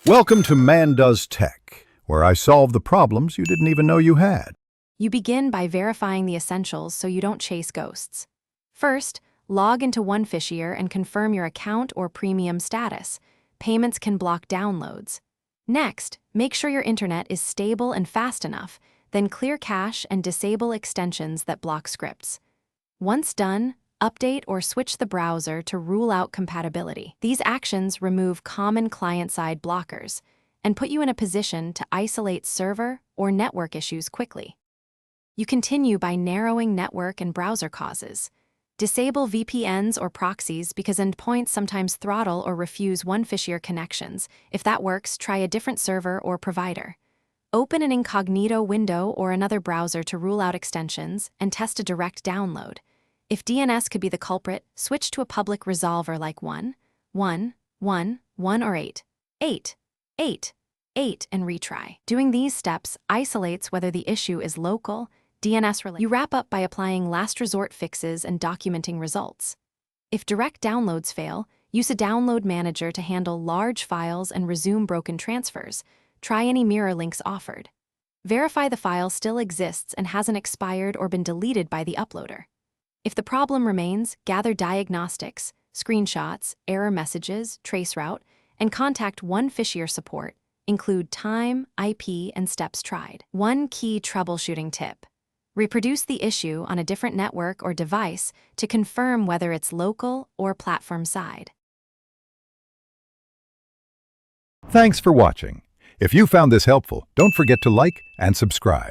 Welcome to Man Does Tech, where I solve the problems you didn't even know you had. You begin by verifying the essentials so you don't chase ghosts. First, log into 1fichier and confirm your account or premium status. Payments can block downloads. Next, make sure your internet is stable and fast enough, then clear cache and disable extensions that block scripts. Once done, update or switch the browser to rule out compatibility. These actions remove common client-side blockers and put you in a position to isolate server or network issues quickly. You continue by narrowing network and browser causes. Disable VPNs or proxies because endpoints sometimes throttle or refuse 1fichier connections. If that works, try a different server or provider. Open an incognito window or another browser to rule out extensions and test a direct download. If DNS could be the culprit, switch to a public resolver like 1, 1, 1, 1 or 8, 8, 8, 8 and retry. Doing these steps isolates whether the issue is local, DNS related. You wrap up by applying last resort fixes and documenting results. If direct downloads fail, use a download manager to handle large files and resume broken transfers. Try any mirror links offered. Verify the file still exists and hasn't expired or been deleted by the uploader. If the problem remains, gather diagnostics, screenshots, error messages, traceroute, and contact 1fichier support. Include time, IP, and steps tried. One key troubleshooting tip. Reproduce the issue on a different network or device to confirm whether it's local or platform side. Thanks for watching. If you found this helpful, don't forget to like and subscribe.